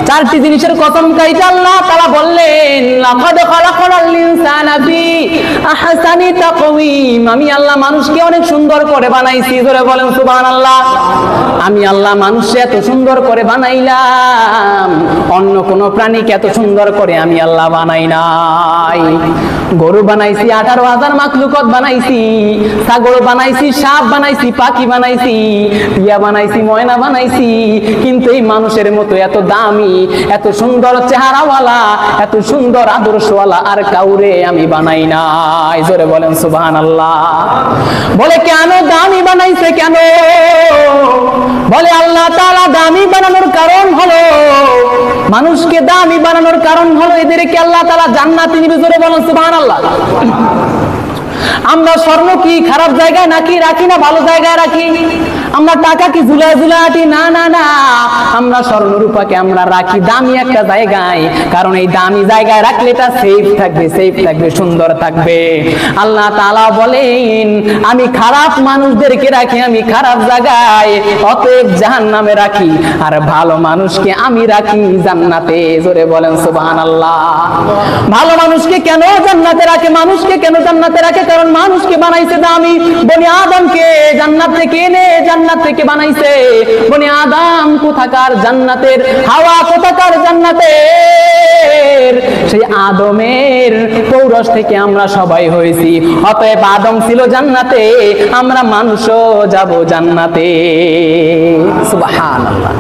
চারটি জিনিসের কসম খাইছে আল্লাহ তাআলা বললেন, লাকাদ খালাকনাল ইনসানা ফি আহসানি তাকওয়িম, আমি আল্লাহ মানুষকে অনেক সুন্দর করে বানাইছি। জোরে বলেন সুবহানাল্লাহ। আমি আল্লাহ মানুষকে এত সুন্দর করে বানাইলাম, অন্য কোন প্রাণীকে এত সুন্দর করে আমি আল্লাহ বানাই নাই। গরু বানাইছি, 18,000 মাখলুকত বানাইছি, ছাগল বানাইছি, সাপ বানাইছি, পাখি বানাইছি, টিয়া বানাইছি, ময়না বানাইছি, কিন্তু এই মানুষের মতো এত দামি, এত সুন্দর চেহারাওয়ালা, এত সুন্দর আদর্শওয়ালা আর কাউরে আমি বানাই নাই। জোরে বলেন সুবহানাল্লাহ। বলে কেন দামি বানাইছে? কেন? বলে আল্লাহ তাআলা দামি বানানোর কারণ হলো, মানুষকে দামি বানানোর কারণ হলো এদেরকে আল্লাহ তাআলা জান্নাতে নিবে। জোরে বলেন সুবহানাল্লাহ। আমরা স্বর্ণ কি খারাপ জায়গায় নাকি রাখি না ভালো জায়গায় রাখি? আমরা টাকা কি ঝুলায় ঝুলায় রাখি? না না না, আমরা স্বর্ণ রূপাকে আমরা রাখি দামি একটা জায়গায়, কারণ এই দামি জায়গায় রাখলে এটা সেফ থাকবে, সেফ থাকবে, সুন্দর থাকবে। আল্লাহ তাআলা বলেন, আমি খারাপ মানুষদেরকে রাখি আমি খারাপ জায়গায়, অতএব জাহান্নামে রাখি, আর ভালো মানুষকে আমি রাখি জান্নাতে। জোরে বলেন সুবহানাল্লাহ। ভালো মানুষকে কেন জান্নাতে রাখে? মানুষকে কেন জান্নাতে রাখে? কারণ মানুষকে বানাইছে দামি। বনি আদমকে জান্নাত থেকে এনে জান্নাত থেকে বানাইছে। বনি আদম কোথাকার? জান্নাতের। হাওয়া কোথাকার? জান্নাতের। সেই আদমের পৌরষ থেকে আমরা সবাই হয়েছি, অতএব আদম ছিল জান্নাতে, আমরা মানুষও যাব জান্নাতে। সুবহানাল্লাহ।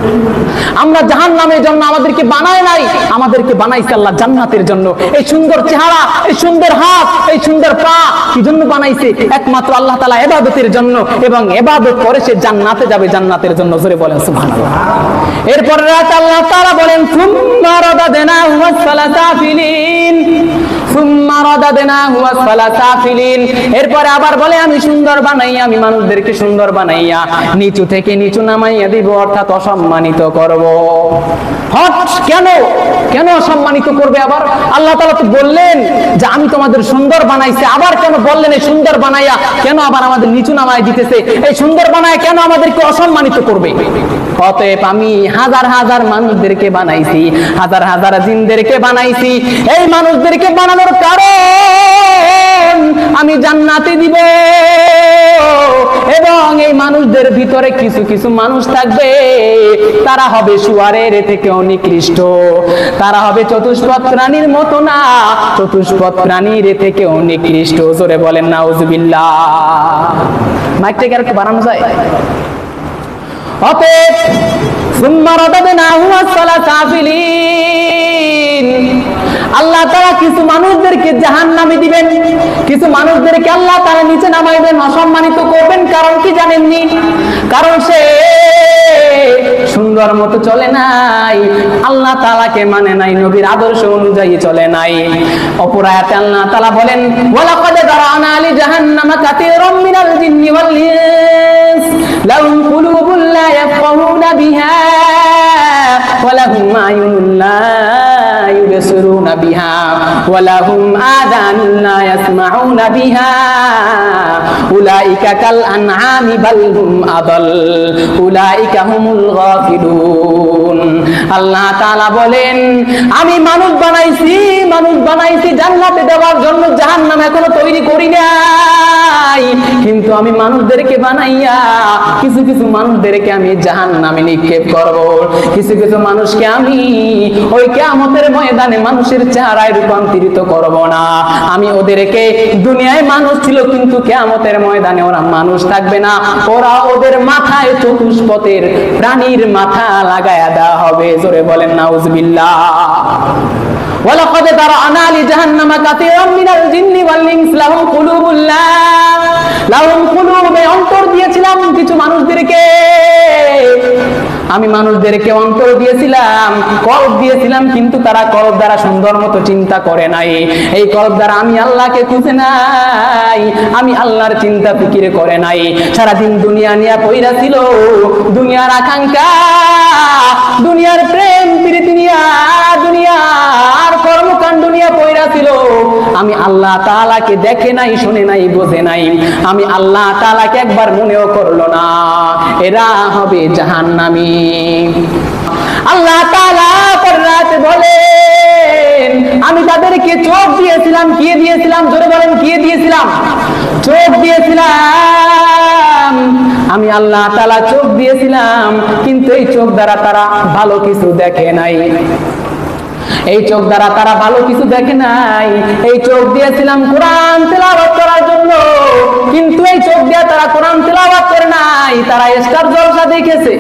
আমরা জাহান্নামের জন্য আমাদেরকে বানায় নাই, আমাদেরকে বানাইছে আল্লাহ জান্নাতের জন্য। এই সুন্দর চেহারা, এই সুন্দর হাত, এই সুন্দর পা কি জন্য বানাইছে? একমাত্র আল্লাহ তাআলা ইবাদতের জন্য, এবং ইবাদত করে সে জান্নাতে যাবে জান্নাতের জন্য। জোরে বলেন সুবহানাল্লাহ। এরপর রাত আল্লাহ তাআলা বলেন, সুম্মা রাদাদনাহু আসফালা সাফিলিন, সুম্মা রাদাদনাহু আসফালা সাফিলিন। এরপর আবার বলে, আমি সুন্দর বানাইয়া, আমি মানুষদেরকে সুন্দর বানাইয়া নিচু থেকে নিচু নামাইয়া দিব, অর্থাৎ অসম্মানিত করব। হট, কেন? কেন অসম্মানিত করবে? আবার আল্লাহ তাআলা তো বললেন যে আমি তোমাদের সুন্দর বানাইছি, আবার কেন বললেন এই সুন্দর বানাইয়া কেন আবার আমাদের নিচু নামায় দিতেছে? এই সুন্দর বানায় কেন আমাদেরকে অসম্মানিত করবে? অতএব আমি হাজার হাজার মানুষদেরকে বানাইছি, হাজার হাজার জিনদেরকে বানাইছি। এই মানুষদেরকে বানানোর কারণ আমি জান্নাতে দিব, এবং এই মানুষদের ভিতরে কিছু কিছু মানুষ থাকবে, তারা হবে শুয়ারের থেকেও নিকৃষ্ট, তারা হবে চতুষ্পদ প্রাণীর মতো না, চতুষ্পদ প্রাণীর থেকেও নিকৃষ্ট। জোরে বলেন নাউজুবিল্লাহ। মাইকটাকে আরেকটু বাড়ানো যায়? অতএব সুম্মা রাদাদনাহু আসফালা সাফিলিন, আল্লাহ তাআলা কিছু মানুষদেরকে জাহান্নামে দিবেন, কিছু মানুষদেরকে আল্লাহ তাআলা নিচে নামাইবেন, অসম্মানিত করবেন। কারণ কি জানেননি? কারণ সে সুন্দর মতো চলে নাই, আল্লাহ তাআলাকে মানে নাই, নবীর আদর্শ অনুযায়ী চলে নাই। অপর আয়াতে আল্লাহ তাআলা বলেন, ওয়ালাকাদ দারানা লি জাহান্নামা কাসীরাম মিনাল জিন্নি ওয়াল ইনস লাহুম কুলুবুন লা ইয়াফকাহুনা বিহা ওয়া লাহুম আ'য়ুনুন লা ইউবসিরুনা বিহা ওয়া লাহুম আযানুন লা ইয়াসমাউনা বিহা উলাইকা কাল আনআমি বাল হুম আদাল উলাইকা হুমুল গাফিলুন। আল্লাহ তাআলা বলেন, আমি মানুষ বানাইছি জান্নাতে দেওয়ার জন্য, জাহান্নাম এখনো তৈরি করি নাই, কিন্তু আমি মানুষদেরকে বানাইয়া কিছু কিছু মানুষদেরকে আমি জাহান্নামে নিক্ষেপ করব। কিছু কিছু মানুষকে আমি ওই কিয়ামতের ময়দানে মানুষের চেহারায় রূপান্তরিত করব না। আমি ওদেরকে, দুনিয়ায় মানুষ ছিল কিন্তু কিয়ামতের ময়দানে ওরা মানুষ থাকবে না, ওরা ওদের মাথায় চতুষ্পথের প্রাণীর মাথা লাগায়া দেওয়া হবে। জোরে বলেন নাউজুবিল্লাহ। ওয়ালাকাদ দারানা লি জাহান্নামা কাসীরাম মিনাল জিন্নি ওয়াল ইনস লাহুম কুলুবুন লাহুম কুলুবে, অন্তর দিয়েছিলাম কিছু মানুষদেরকে, আমি মানুষদেরকে অন্তর দিয়েছিলাম, কলব দিয়েছিলাম, কিন্তু তারা কলব দ্বারা সুন্দর মতো চিন্তা করে নাই। এই কলব দ্বারা আমি আল্লাহকে খুঁজে নাই, আমি আল্লাহর চিন্তা ফিকির করে নাই। সারাদিন দুনিয়া নিয়ে পইরা ছিল, দুনিয়ার আকাঙ্ক্ষা, দুনিয়ার প্রেম প্রীতি নিয়া, দুনিয়ার কর্মকাণ্ড নিয়ে পইরা ছিল। আমি আল্লাহ তাআলাকে দেখে নাই, শুনে নাই, বোঝে নাই, আমি আল্লাহ তাআলাকে একবার মনেও করলো না। এরা হবে জাহান্নামী। আল্লাহ তাআলা কি দিয়েছিলাম? জোরে বলেন, কি দিয়েছিলাম? চোখ দিয়েছিলাম। আমি আল্লাহ তাআলা চোখ দিয়েছিলাম, কিন্তু এই চোখ দ্বারা তারা ভালো কিছু দেখে নাই। এই চোখ দ্বারা তারা ভালো কিছু দেখে নাই। এই চোখ দিয়েছিলাম কোরআন তেলাওয়াত করার জন্য, কিন্তু এই চোখ দিয়ে তারা কোরআন তেলাওয়াত করে নাই। তারা স্টার জলসা দেখেছে,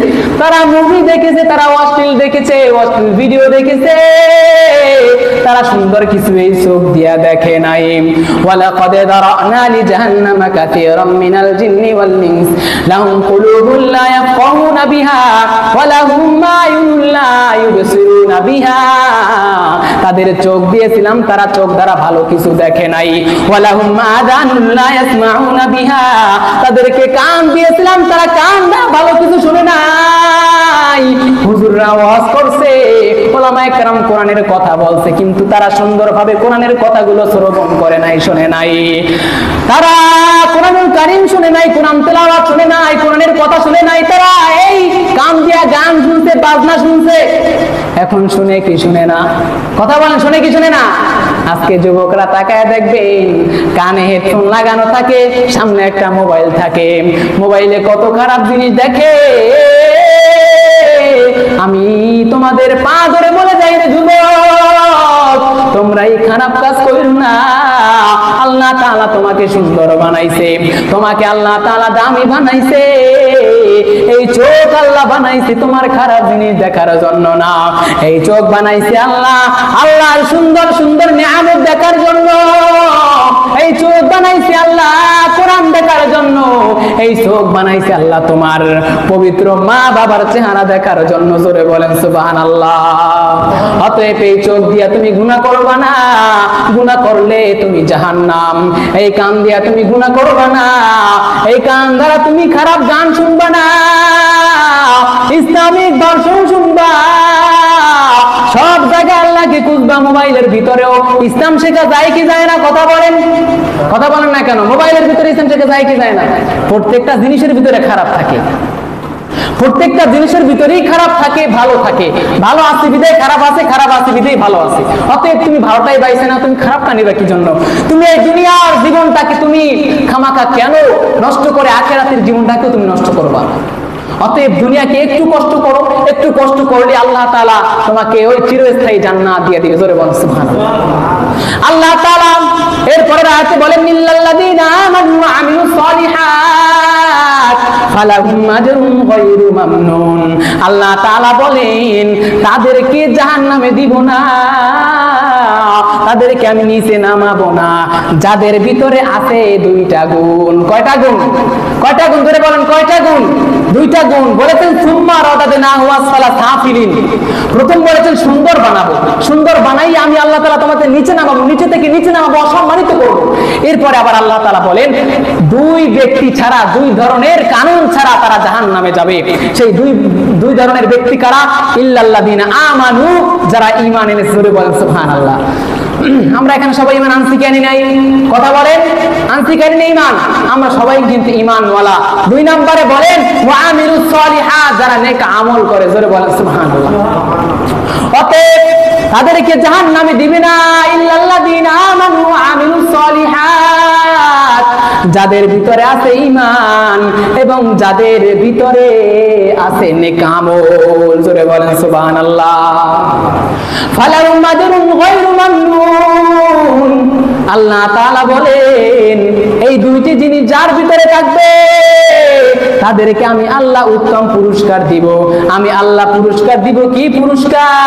তারা মুভি দেখেছে, তারা অশ্লীল দেখেছে, অশ্লীল ভিডিও দেখেছে। তারা সুন্দর কিছু এই চোখ দিয়ে দেখে নাই। ওয়ালাকাদ দারানা লিজাহান্নামা কাসীরাম মিনাল জিন্নি ওয়াল ইনস লাহুম কুলুবুন লা ইয়াফকাহুনা বিহা ওয়া লাহুম আ'য়ুনুন লা ইউবসিরুনা বিহা। তাদের চোখ দিয়েছিলাম, তারা চোখ দ্বারা ভালো কিছু দেখে নাই। ওয়ালাহুম আযানুন লা ইয়াসমাউনা বিহা, তাদেরকে কান দিয়েছিলাম, তারা কান দ্বারা ভালো কিছু শুনে নাই। হুজুররা ওয়াজ করছে, উলামায়ে কেরাম কোরআনের কথা বলছে, কিন্তু তারা সুন্দরভাবে কোরআনের কথাগুলো শ্রবণ করে নাই, শুনে নাই। তারা কোরআনুল কারীম শুনে নাই, কোরআন তেলাওয়াত শুনে নাই, কোরআনের কথা শুনে নাই। তারা এই কান দিয়া গান শুনছে, বাজনা শুনছে। এখন শুনে কি শুনে না? কথা বলেন, শুনে কি শুনে না? আজকে যুবকরা তাকায় দেখবেন, কানে হেডফোন লাগানো থাকে, সামনে একটা মোবাইল থাকে, মোবাইলে কত খারাপ জিনিস দেখে। আমি তোমাদের পা ধরে বলে যাই রে যুবক, তোমরা এই খারাপ কাজ করো না। আল্লাহ তাআলা তোমাকে সুন্দর বানাইছে, তোমাকে আল্লাহ তাআলা দামি বানাইছে। এই চোখ আল্লাহ বানাইছে তোমার খারাপ জিনিস দেখার জন্য না, এই চোখ বানাইছে আল্লাহ আল্লাহর সুন্দর সুন্দর নিয়ামত দেখার জন্য। এই চোখ বানাইছে আল্লাহ কোরআন দেখার জন্য। এই চোখ বানাইছে আল্লাহ তোমার পবিত্র মা বাবার চেহারা দেখার জন্য। জোরে বলেন সুবহানাল্লাহ। অতএব এই চোখ দিয়া তুমি গুনাহ করবা না, গুনাহ করলে তুমি জাহান্নাম। এই কান দিয়া তুমি গুনাহ করবা না, এই কান দ্বারা তুমি খারাপ গান শুনবা না, ইসলামিক ভাষণ শুনবা। সব জায়গায় আল্লাহকে খুঁজবা, মোবাইলের ভিতরেও ইসলাম শেখা যায় কি যায় না? কথা বলেন, কথা বলেন না কেন? মোবাইলের ভিতরে ইসলাম শেখা যায় কি যায় না? প্রত্যেকটা জিনিসের ভিতরে খারাপ থাকে, প্রত্যেকটা জিনিসের ভিতরেই খারাপ থাকে, ভালো থাকে। ভালো আছে বিধায় খারাপ আছে, খারাপ আছে বিধায় ভালো আছে। অতএব তুমি ভালোটাই পাইছে না, তুমি খারাপটা নিবে কি জন্য? তুমি এই দুনিয়ার জীবনটাকে তুমি খামাখা কেন নষ্ট করে আখিরাতের জীবনটাকে তুমি নষ্ট করবা? অতএব দুনিয়াকে একটু কষ্ট করো, একটু কষ্ট করলে আল্লাহ তাআলা তোমাকে ওই চিরস্থায়ী জান্নাত দিয়ে দিবে। জোরে বলেন সুবহানাল্লাহ। আল্লাহ তাআলা এরপরের আয়াতে বলেন ইল্লাল্লাযীনা আমানু ওয়া আমিলুস সালিহাত ফালাহুম আজরুন গায়রু মামনুন। আল্লাহ তাআলা বলেন তাদেরকে জাহান্নামে দিব না, তাদেরকে আমি নিচে নামাবো না, যাদের ভিতরে আছে দুইটা গুণ। কয়টা গুণ? কয়টা গুণ? ধরে বলেন কয়টা গুণ? দুইটা গুণ। বলেছেন সুম্মা রাদাদনাহু আসফালা সাফিলিন। প্রথম বলেছেন সুন্দর বানাবো, সুন্দর বানাই আমি আল্লাহ তাআলা তোমাদের নিচে নামাবো, নিচে থেকে নিচে নামাবো, অসম্মানিত করব। এরপরে আবার আল্লাহ তাআলা বলেন দুই ব্যক্তি ছাড়া, দুই ধরনের কানুন ছাড়া তারা জাহান্নামে যাবে। সেই দুই ধরনের ব্যক্তি কারা? ইল্লাল্লাযীনা আমানু, যারা ঈমান এনেছে। জোরে বলেন সুবহানাল্লাহ। আমরা এখানে সবাই ঈমান আনছি কি আনি নাই? কথা বলেন, আনছি কি আনি নাই ঈমান? আমরা সবাই কিন্তু ঈমানওয়ালা। দুই নম্বরে বলেন ওয়া আমিলুস সালিহাত, যারা নেক আমল করে। জোরে বলেন সুবহানাল্লাহ। অতএব তাদেরকে জাহান্নামে দিবে না ইল্লাল্লাযীনা আমানু ওয়া আমিলুস সালিহাত, যাদের ভিতরে আছে ঈমান এবং যাদের ভিতরে আছে নেক আমল। জোরে বলেন সুবহানাল্লাহ। ফালাহুম আজরুন গায়রু মামনুন। আল্লাহ তাআলা বলেন এই দুইটি জিনিস যার ভিতরে থাকবে তাদেরকে আমি আল্লাহ উত্তম পুরস্কার দিব। আমি আল্লাহ পুরস্কার দিব। কি পুরস্কার?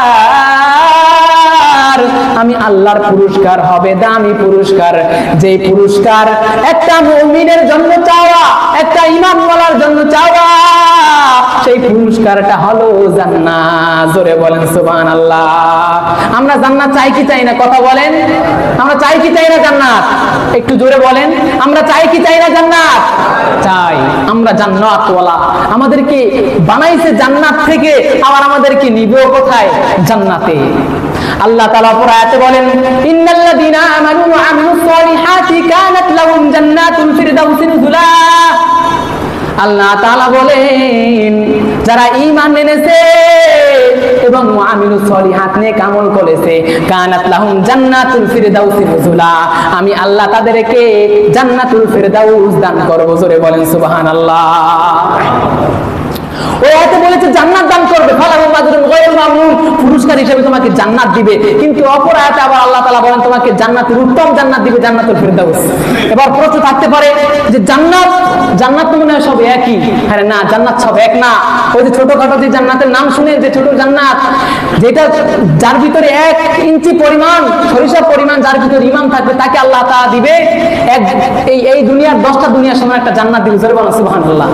আমি আল্লাহর পুরস্কার হবে দামি পুরস্কার, যে পুরস্কার একটা মুমিনের জন্য চাওয়া, একটা ঈমানওয়ালার জন্য চাওয়া। সেই পুরস্কারটা হলো জান্নাত। জোরে বলেন সুবহানাল্লাহ। আমরা জান্নাত চাই কি চাই না? কথা বলেন, আমরা চাই কি চাই না জান্নাত? একটু জোরে বলেন, আমরা চাই কি চাই না জান্নাত? চাই। আমরা জান্নাতওয়ালা। আমাদেরকে বানাইছে জান্নাত থেকে, আবার আমাদেরকে নিবেও কোথায়? জান্নাতে। আল্লাহ তাআলা পুরো আয়াতে বলেন ইন্নাল্লাযীনা আমানু ওয়া আমিলুস সালিহাতি কানাত লাহুম জান্নাতুল ফিরদাউসি নুজুলা। আল্লাহ তাআলা বলেন যারা ঈমান এনেছে এবং মুআমিলুস সলিহাত নেক আমল করেছে কানাত লাহুম জান্নাতুল ফিরদাউস নুজুলা, আমি আল্লাহ তাদেরকে জান্নাতুল ফিরদাউস দান করব। জোরে বলেন সুবহানাল্লাহ। ওই আয়াতে বলেছে জান্নাত দান করবে, ফালাহুম আজরুন গায়রু মামনুন, পুরস্কার হিসেবে তোমাকে জান্নাত দিবে। কিন্তু অপর আয়াতে আবার আল্লাহ তাআলা বলেন তোমাকে জান্নাতের উত্তম জান্নাত দিবে, জান্নাতুল ফিরদাউস। এবার প্রশ্ন থাকতে পারে যে জান্নাত জান্নাত তো মনে হয় সব একই। আরে না, জান্নাত সব এক না। ওই যে ছোটখাটো যে জান্নাতের নাম শুনে যে ছোট জান্নাত, যেটা যার ভিতরে 1 ইঞ্চি পরিমাণ সরিষা পরিমাণ যার ভিতরে ঈমান থাকবে তাকে আল্লাহ তাআলা দিবে এই দুনিয়ার 10টা দুনিয়ার সমান একটা জান্নাত দিবে। জোরে বলেন সুবহানাল্লাহ।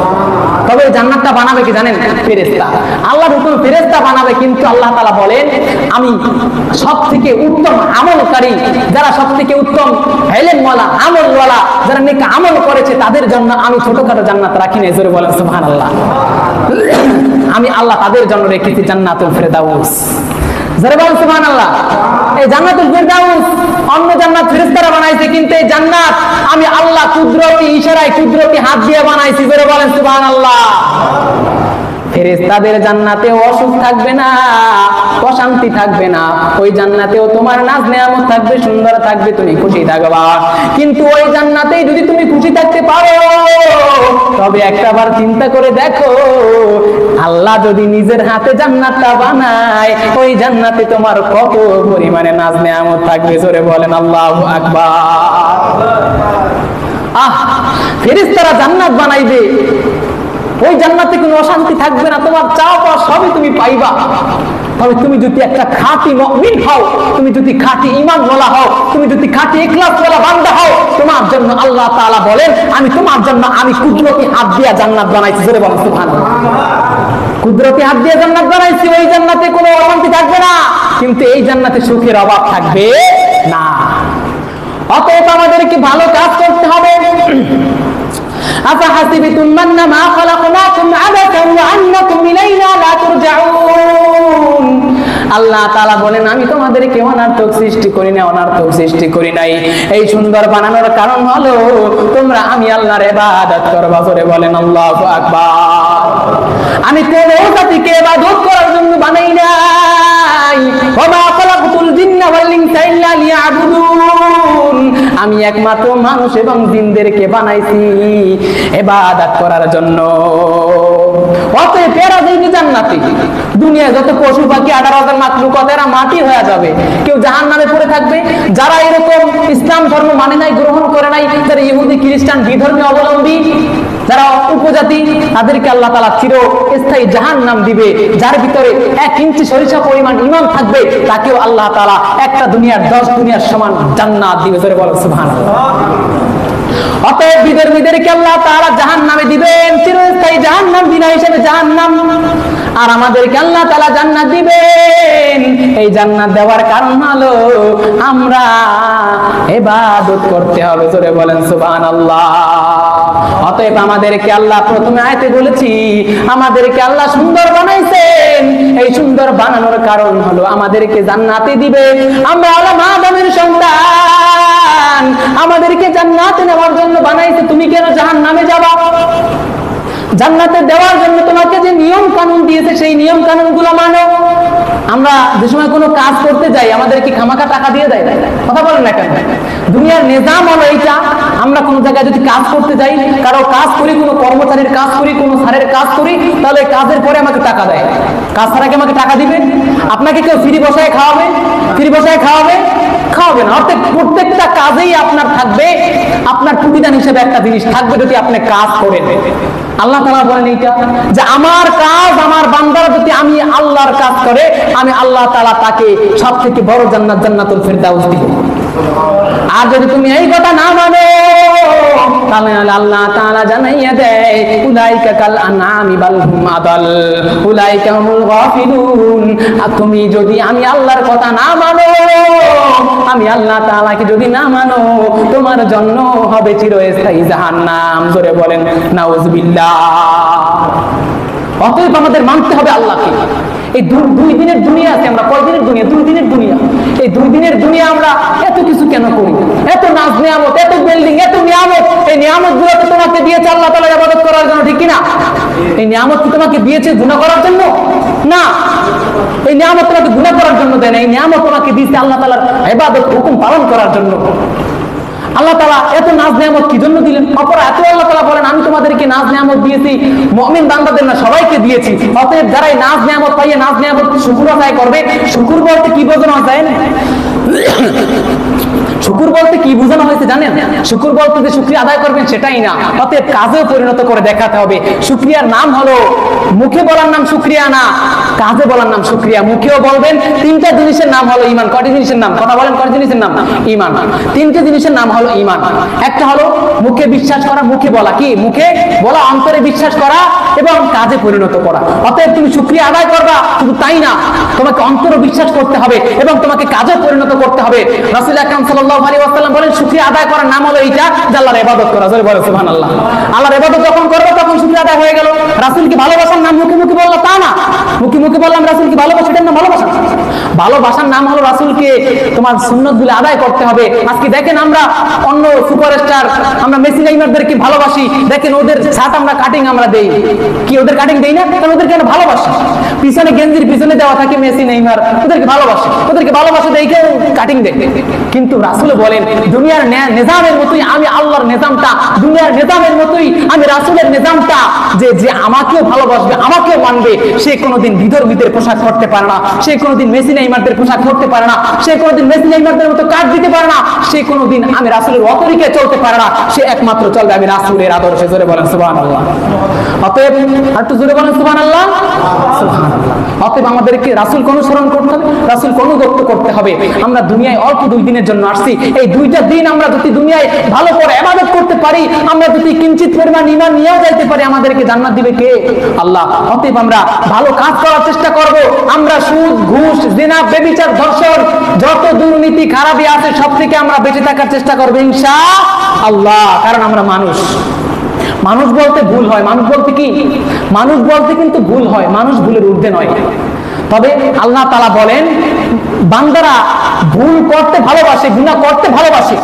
তবে এই জান্নাতটা বানাবে কি জানেন? ফেরেশতা। আল্লাহর হুকুমে ফেরেশতা বানাবে, কিন্তু আল্লাহ তাআলা বলেন আমি সবথেকে উত্তম আমলকারী, যারা সবথেকে উত্তম ইলমওয়ালা আমলওয়ালা, যারা নেক আমল করেছে তাদের জন্য আমি ছোটখাটো জান্নাত রাখি না। জোরে বলেন সুবহানাল্লাহ। আমি আল্লাহ তাদের জন্য রেখেছি জান্নাতুল ফিরদাউস। জোরে বলেন সুবহানাল্লাহ। এই জান্নাতুল ফিরদাউস অন্য জান্নাত ফেরেশতারা বানাইছে, কিন্তু এই জান্নাত আমি আল্লাহ কুদরতি ইশারায় কুদরতি হাত দিয়ে বানাইছি। জোরে বলেন সুবহানাল্লাহ। ফেরেশতাদের জান্নাতেও অসুখ থাকবে না, অশান্তি থাকবে না। ওই জান্নাতেও তোমার নাজ নেয়ামত থাকবে, সুন্দর থাকবে, তুমি খুশি থাকবা। কিন্তু ওই জান্নাতেই যদি তুমি খুশি থাকতে পারো, তবে একটাবার চিন্তা করে দেখো, আল্লাহ যদি নিজের হাতে জান্নাতটা বানায়, ওই জান্নাতে তোমার কত পরিমাণে নাজ নেয়ামত থাকবে। জোরে বলেন আল্লাহু আকবার। ফেরেশতারা জান্নাত বানাইবে, ওই জান্নাতে কোনো অশান্তি থাকবে না, তোমার চাওয়া পাওয়া সবই তুমি পাইবা। তবে তুমি যদি একটা খাঁটি মুমিন হও, তুমি যদি খাঁটি ঈমানওয়ালা হও, তুমি যদি খাঁটি ইখলাসওয়ালা বান্দা হও, তোমার জন্য আল্লাহ তাআলা বলেন আমি তোমার জন্য আমি কুদরতি হাত দিয়ে জান্নাত বানাইছি। জোরে বলেন সুবহানাল্লাহ। কুদরতি হাত দিয়ে জান্নাত বানাইছি, ওই জান্নাতে কোনো অশান্তি থাকবে না, কিন্তু এই জান্নাতে সুখের অভাব থাকবে না। অতএব আমাদেরকে ভালো কাজ করতে হবে। আফাহাসিবতুম আন্নামা খালাকনাকুম আবাসান ওয়া আন্নাকুম ইলাইনা লা তুরজাউন। আল্লাহ তাআলা বলেন আমি তোমাদেরকে অনার্থক সৃষ্টি করি না, অনার্থক সৃষ্টি করি নাই। এই সুন্দর বানানোর কারণ হলো তোমরা আমি আল্লাহর ইবাদত করবা। জোরে বলেন আল্লাহু আকবার। আমি কোন জাতিকে ইবাদত করার জন্য বানাই নাই। ওয়া মা খালাকতুল জিন্না ওয়াল ইনসা ইল্লা লিয়াবুদুন। আমি একমাত্র মানুষ এবং জিনদেরকে বানাইছি ইবাদত করার জন্য। অতএব এরা যাইবে জান্নাতে। দুনিয়ায় যত পশু পাখি 18,000 মাখলুকাত এরা মাটি হয়ে যাবে, কেউ জাহান্নামে পড়ে থাকবে। যারা এরকম ইসলাম ধর্ম মানে নাই, গ্রহণ করে নাই, যারা ইহুদি খ্রিস্টান বিধর্মী অবলম্বী, যারা উপজাতি, তাদেরকে আল্লাহ তাআলা চিরস্থায়ী জাহান্নাম দিবে। যার ভিতরে 1 ইঞ্চি সরিষা পরিমাণ ঈমান থাকবে, তাকেও আল্লাহ তাআলা একটা দুনিয়ার 10 দুনিয়ার সমান জান্নাত দিবে। জোরে বলো সুবহানাল্লাহ। অতএব বিধর্মীদেরকে আল্লাহ তাআলা জাহান্নামে দিবেন, চিরস্থায়ী জাহান্নাম, বিনা হিসেবে জাহান্নাম। আর আমাদেরকে আল্লাহ তাআলা জান্নাত দিবেন। এই জান্নাত দেওয়ার কারণ হলো আমরা ইবাদত করতে হবে। জোরে বলেন সুবহানাল্লাহ। অতএব আমাদেরকে আল্লাহ প্রথমে আয়াতে বলেছি আমাদেরকে আল্লাহ সুন্দর বানাইছেন। এই সুন্দর বানানোর কারণ হলো আমাদেরকে জান্নাতে দিবে। আমরা আল্লাহ আদমের সন্তান, আমাদেরকে জান্নাতে নেওয়ার জন্য বানাইছে। তুমি কেন জাহান্নামে যাবা? জান্নাতে দেওয়ার জন্য তোমাকে যে নিয়ম কানুন দিয়েছে সেই নিয়ম কানুনগুলো মানো। আমরা যে সময় কোনো কাজ করতে যাই আমাদেরকে খামাখা টাকা দিয়ে দেয়, কথা বলেন না কেন? দুনিয়ার নিজাম হলো এইটা। আমরা কোনো জায়গায় যদি কাজ করতে যাই, কারো কাজ করি, কোনো কর্মচারীর কাজ করি, কোনো স্যারের কাজ করি, তাহলে কাজের পরে আমাকে টাকা দেয়। কাজ ছাড়া কি আমাকে টাকা দিবে? আপনাকে কেউ ফ্রি বসায় খাওয়াবে? ফ্রি বসায় খাওয়াবে? খাওয়াবে না। অর্থাৎ প্রত্যেকটা কাজেই আপনার থাকবে, আপনার প্রতিদান হিসেবে একটা জিনিস থাকবে যদি আপনি কাজ করেন। আল্লাহ তাআলা বলেন এইটা যে আমার কাজ, আমার বান্দারা যদি আমি আল্লাহর কাজ করে, আমি আল্লাহ তাআলা তাকে সবথেকে বড় জান্নাত, জান্নাতুল ফিরদাউস দিব। আর যদি তুমি এই কথা না মানো, তাহলে আল্লাহ তাআলা জানাইয়া দেয় উলাইকা কাল আনআমি বাল হুম আদাল উলাইকা হুমুল গাফিলুন। আর তুমি যদি আমি আল্লাহর কথা না মানো, আমি আল্লাহ তাআলাকে যদি না মানো, তোমার জন্য হবে চিরস্থায়ী জাহান্নাম। জোরে বলেন নাউজুবিল্লাহ। অতএব আমাদের মানতে হবে আল্লাহকে। এই 2 দিনের দুনিয়া আছে, আমরা কয় দিনের দুনিয়া? 2 দিনের দুনিয়া। এই 2 দিনের দুনিয়া আমরা এত কিছু কেন করি? এত নাজ নিয়ামত, এত বিল্ডিং, এত নিয়ামত, এই নিয়ামতগুলো তো তোমাকে দিয়েছে আল্লাহ তাআলার ইবাদত করার জন্য, ঠিক কি না? এই নিয়ামত কি তোমাকে দিয়েছে গুনাহ করার জন্য? না, এই নিয়ামত তোমাকে গুনাহ করার জন্য দেয় না, এই নিয়ামত তোমাকে দিয়েছে আল্লাহ তাআলার ইবাদত হুকুম পালন করার জন্য। আল্লাহ তাআলা এত নাজ নিয়ামত কি জন্য দিলেন? অপরা এত আল্লাহ তাআলা বলেন আমি তোমাদেরকে নাজ নিয়ামত দিয়েছি, মুমিন বান্দাদের না সবাইকে দিয়েছি। অতএব যারা এই নাজ নিয়ামত পাইয়ে নাজ নিয়ামত শুকর আদায় করবে, শুকর বলতে কি বোঝানো যায়? শুকর বলতে কি বোঝানো হয়েছে জানেন? শুকর বলতে যে শুকরিয়া আদায় করবেন সেটাই না, অতএব কাজেও পরিণত করে দেখাতে হবে। শুকরিয়ার নাম হলো, মুখে বলার নাম শুকরিয়া না, কাজে বলার নাম শুকরিয়া। মুখেও বলবেন, তিনটা জিনিসের নাম হলো ঈমান। কয়টি জিনিসের নাম? কথা বলেন, কয়টি জিনিসের নাম? ঈমান। তিনটে জিনিসের নাম হলো ঈমান। একটা হলো মুখে বিশ্বাস করা, মুখে বলা, কি মুখে বলা, অন্তরে বিশ্বাস করা এবং কাজে পরিণত করা। অতএব তুমি শুকরিয়া আদায় করবা, শুধু তাই না, তোমাকে অন্তরে বিশ্বাস করতে হবে এবং তোমাকে কাজে পরিণত করতে হবে। রাসূল আকরাম সাল্লাল্লাহু আলাইহি ওয়াসাল্লাম বলেন শুকরিয়া আদায় করার নাম হলো এইটা, যে আল্লাহর ইবাদত করা। জোরে বলো সুবহানাল্লাহ। আল্লাহর ইবাদত যখন করবে তখন শুকরিয়া আদায় হয়ে গেল। রাসূলকে ভালোবাসার নাম মুখে মুখে বললাম তা না, মুখে মুখে বললাম রাসূলকে ভালোবাসা, এটার নাম ভালোবাসা। ভালোবাসার নাম হলো রাসূলকে তোমার সুন্নতগুলো আদায় করতে হবে। আজকে দেখেন আমরা অন্য সুপারস্টার, আমরা মেসি নেইমারদেরকে ভালোবাসি, দেখেন ওদের শার্ট আমরা কাটিং আমরা দেই, কি ওদের কাটিং দেই না? কারণ ওদেরকে আমরা ভালোবাসি। পিছনে গেঞ্জির পিছনে দেওয়া থাকে মেসি নেইমার, ওদেরকে ভালোবাসি, ওদেরকে ভালোবাসা দেখে কাটিং দেয়। কিন্তু রাসূল বলেন দুনিয়ার নিজামের মতোই আমি আল্লাহর নিজামটা, দুনিয়ার নিজামের মতোই আমি রাসূলের নিজামটা, যে যে আমাকেও ভালোবাসবে, আমাকেও মানবে, সে কোনোদিন বিধর্মীদের পোশাক পরতে পারে না, সে কোনোদিন মেসি নেইমারদের পোশাক পরতে পারে না, সে কোনোদিন মেসি নেইমারদের মতো কাজ দিতে পারে না, সে কোনোদিন আমি রাসূলের অতরিকে চলতে পারে না, সে একমাত্র চলবে আমি রাসূলের আদর্শে। জোরে বলেন সুবহানাল্লাহ। অতএব একটু জোরে বলেন সুবহানাল্লাহ, সুবহানাল্লাহ। অতএব আমাদেরকে রাসূলকে অনুসরণ করতে হবে, রাসূলকে অনুগত করতে হবে। আমরা দুনিয়ায় অল্প 2 দিনের জন্য আসছি, এই 2টা দিন আমরা যদি দুনিয়ায় ভালো করে ইবাদত করতে পারি, আমরা যদি কিঞ্চিত পরিমাণ ঈমান নিয়েও যাইতে পারি, আমাদেরকে জান্নাত দিবে কে? আল্লাহ। অতএব আমরা ভালো কাজ করার চেষ্টা করব। আমরা সুদ, ঘুষ, জিনা, ব্যভিচার, ধর্ষণ, যত দুর্নীতি খারাপি আছে সব থেকে আমরা বেঁচে থাকার চেষ্টা করব ইনশাআল্লাহ। কারণ আমরা মানুষ, মানুষ বলতে ভুল হয়, মানুষ বলতে কি, মানুষ বলতে কিন্তু ভুল হয়, মানুষ ভুলের ঊর্ধ্বে নয়। তবে আল্লাহ তাআলা বলেন বান্দারা ভুল করতে ভালোবাসে, গুনাহ করতে ভালোবাসে,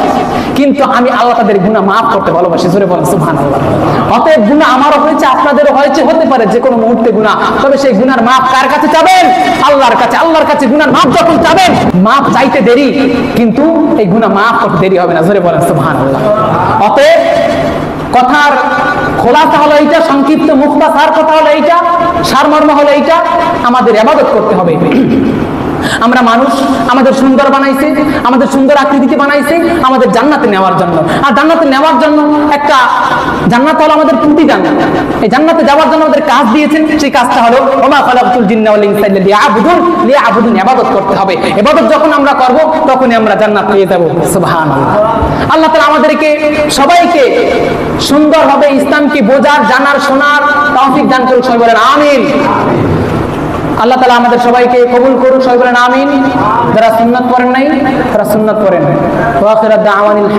কিন্তু আমি আল্লাহ তাদের গুনাহ মাফ করতে ভালোবাসি। জোরে বলেন সুবহানাল্লাহ। অতএব গুনাহ আমারও হয়েছে, আপনাদেরও হয়েছে, হতে পারে যে কোনো মুহূর্তে গুনাহ, তবে সেই গুনাহর মাফ কার কাছে চাবেন? আল্লাহর কাছে। আল্লাহর কাছে গুনাহর মাফ যখন চাবেন, মাফ চাইতে দেরি, কিন্তু এই গুনাহ মাফ করতে দেরি হবে না। জোরে বলেন সুবহানাল্লাহ। অতএব কথার খোলাসা হলো এইটা, সংক্ষিপ্ত মুখতাসার কথা হলো এইটা, সারমর্ম হলো এইটা, আমাদের ইবাদত করতে হবে। আমরা মানুষ, আমাদের সুন্দর বানাইছে, আমাদের সুন্দর আকৃতিতে বানাইছে আমাদের জান্নাতে নেওয়ার জন্য। আর জান্নাতে নেওয়ার জন্য একটা, জান্নাত হলো আমাদের প্রতিদান। এই জান্নাতে যাওয়ার জন্য আমাদের কাজ দিয়েছেন, সেই কাজটা হলো ওমা খালাকতুল জিন্না ওয়াল ইনসা ইল্লা লিয়াবুদুন, ইবাদত করতে হবে। ইবাদত যখন আমরা করব তখনই আমরা জান্নাত পেয়ে যাব। সুবহানাল্লাহ। আল্লাহ তাআলা আমাদেরকে সবাইকে সুন্দরভাবে ইসলামকে বোঝার, জানার, শোনার তৌফিক দান করুন। সবাই বলেন আমিন। আল্লাহ তাআলা আমাদের সবাইকে কবুল করুন। সবাই বলেন আমিন। যারা সুন্নাত পড়েন নাই তারা সুন্নাত পড়েন। ওয়া আখিরু দাওয়ানিল